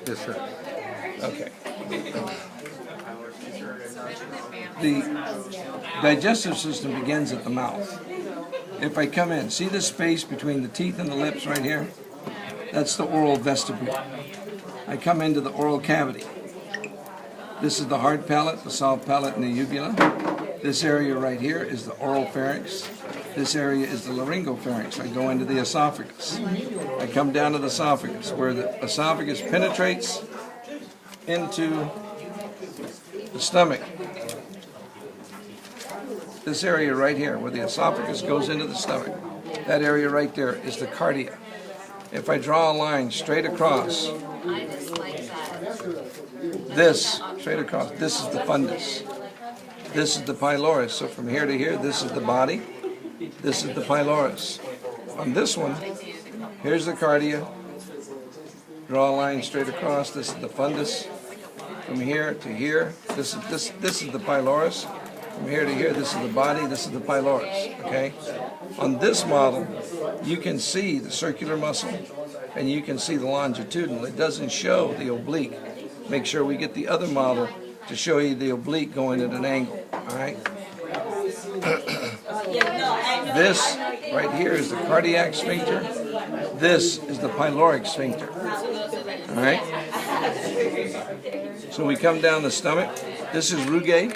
Yes, sir. Okay. The digestive system begins at the mouth. If I come in, see the space between the teeth and the lips right here? That's the oral vestibule. I come into the oral cavity. This is the hard palate, the soft palate, and the uvula. This area right here is the oral pharynx. This area is the laryngopharynx. I go into the esophagus. I come down to the esophagus, where the esophagus penetrates into the stomach. This area right here, where the esophagus goes into the stomach, that area right there is the cardia. If I draw a line straight across, this, straight across, this is the fundus. This is the pylorus. So from here to here, this is the body. This is the pylorus. On this one, here's the cardia. Draw a line straight across. This is the fundus. From here to here, this is the pylorus. From here to here, this is the body. This is the pylorus. Okay. On this model, you can see the circular muscle, and you can see the longitudinal. It doesn't show the oblique. Make sure we get the other model to show you the oblique going at an angle. All right. This right here is the cardiac sphincter. This is the pyloric sphincter. All right. So we come down the stomach. This is rugae.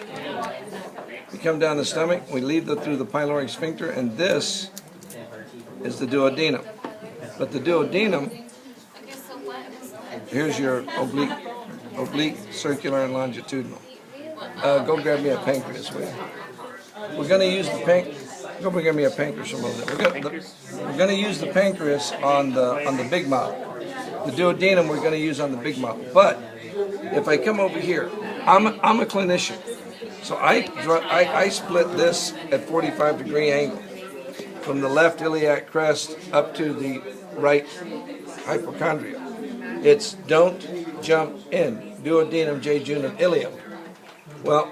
We come down the stomach. We leave through the pyloric sphincter, and this is the duodenum. But the duodenum, here's your oblique, circular, and longitudinal. Go grab me a pancreas, will you? We're going to use the Go grab me a pancreas from over there. We're going to use the pancreas on the big model. The duodenum we're going to use on the big model. But if I come over here, I'm a clinician, so I split this at 45-degree angle from the left iliac crest up to the right hypochondria. It's don't jump in, duodenum, jejunum, ileum. Well,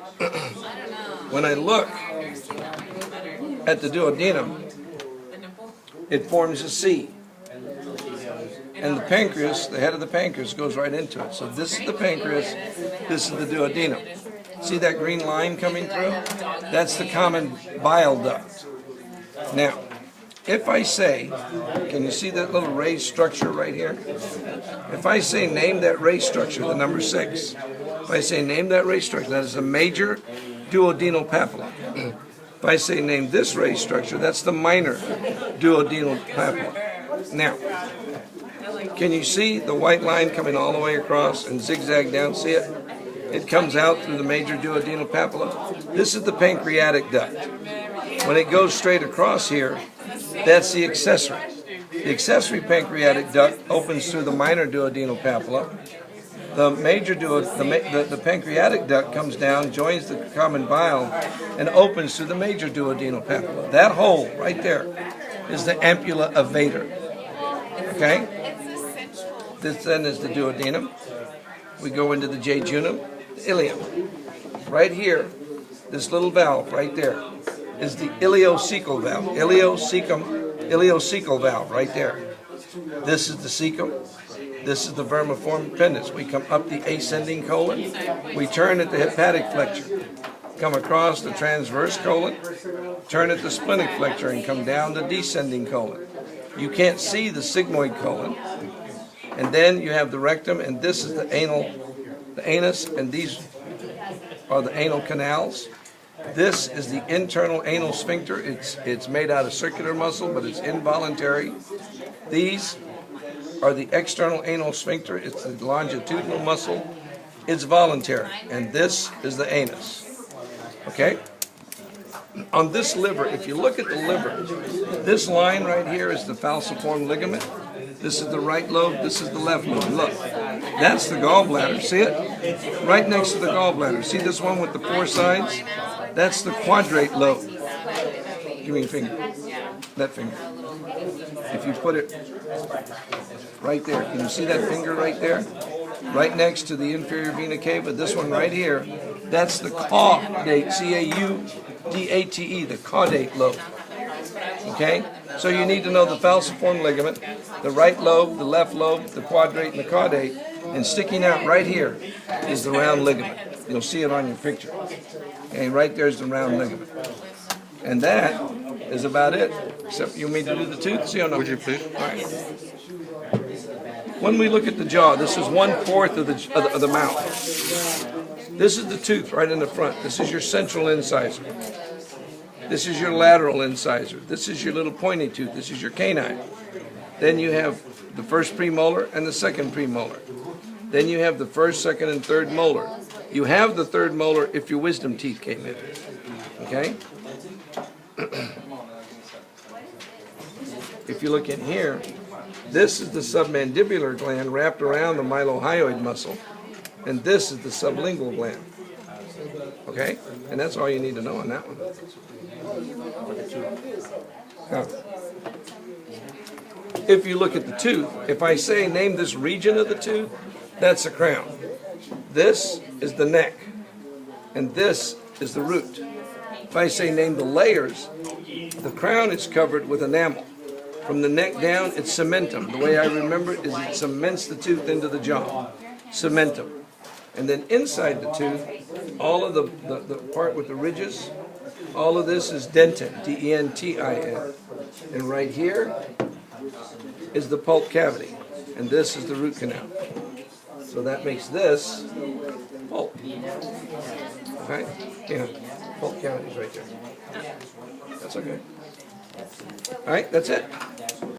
when I look at the duodenum, it forms a C. And the pancreas, the head of the pancreas, goes right into it. So this is the pancreas, this is the duodenum. See that green line coming through? That's the common bile duct. Now, if I say, can you see that little raised structure right here? If I say name that raised structure, the number 6. If I say name that raised structure, that is the major duodenal papilla. If I say name this raised structure, that's the minor duodenal papilla. Now, can you see the white line coming all the way across and zigzag down? See it? It comes out through the major duodenal papilla. This is the pancreatic duct. When it goes straight across here, that's the accessory. The accessory pancreatic duct opens through the minor duodenal papilla. The major the pancreatic duct comes down, joins the common bile, and opens through the major duodenal papilla. That hole right there is the ampulla of Vader. Okay? This then is the duodenum. We go into the jejunum, the ileum. Right here, this little valve right there is the ileocecal valve. Ileocecal valve right there. This is the cecum. This is the vermiform appendix. We come up the ascending colon. We turn at the hepatic flexure. Come across the transverse colon. Turn at the splenic flexure and come down the descending colon. You can't see the sigmoid colon. And then you have the rectum, and this is the anus, and these are the anal canals. This is the internal anal sphincter. It's made out of circular muscle, but it's involuntary. These are the external anal sphincter. It's the longitudinal muscle. It's voluntary. And this is the anus. Okay? On this liver, if you look at the liver, this line right here is the falciform ligament. This is the right lobe. This is the left lobe. Look, that's the gallbladder. See it? Right next to the gallbladder. See this one with the 4 sides? That's the quadrate lobe. Give me a finger. That finger. If you put it right there, can you see that finger right there? Right next to the inferior vena cava. This one right here, that's the caudate, C-A-U-D-A-T-E, the caudate lobe. Okay? So you need to know the falciform ligament, the right lobe, the left lobe, the quadrate, and the caudate. And sticking out right here is the round ligament. You'll see it on your picture. Okay, right there's the round ligament. And that is about it. Except you want me to do the tooth? See or no? Would you please? All right. When we look at the jaw, this is 1/4 of the mouth. This is the tooth right in the front. This is your central incisor. This is your lateral incisor. This is your little pointy tooth. This is your canine. Then you have the first premolar and the second premolar. Then you have the first, second, and third molar. You have the third molar if your wisdom teeth came in. Okay? If you look in here, this is the submandibular gland wrapped around the mylohyoid muscle, and this is the sublingual gland. Okay? And that's all you need to know on that one. Now, if you look at the tooth, if I say name this region of the tooth, that's the crown. This is the neck, and this is the root. If I say name the layers, the crown is covered with enamel. From the neck down, it's cementum. The way I remember it is it cements the tooth into the jaw. Cementum. And then inside the tooth, all of the part with the ridges, all of this is dentin, D-E-N-T-I-N. And right here is the pulp cavity. And this is the root canal. So that makes this pulp. Okay? Yeah, pulp cavity is right there. That's okay. All right, that's it.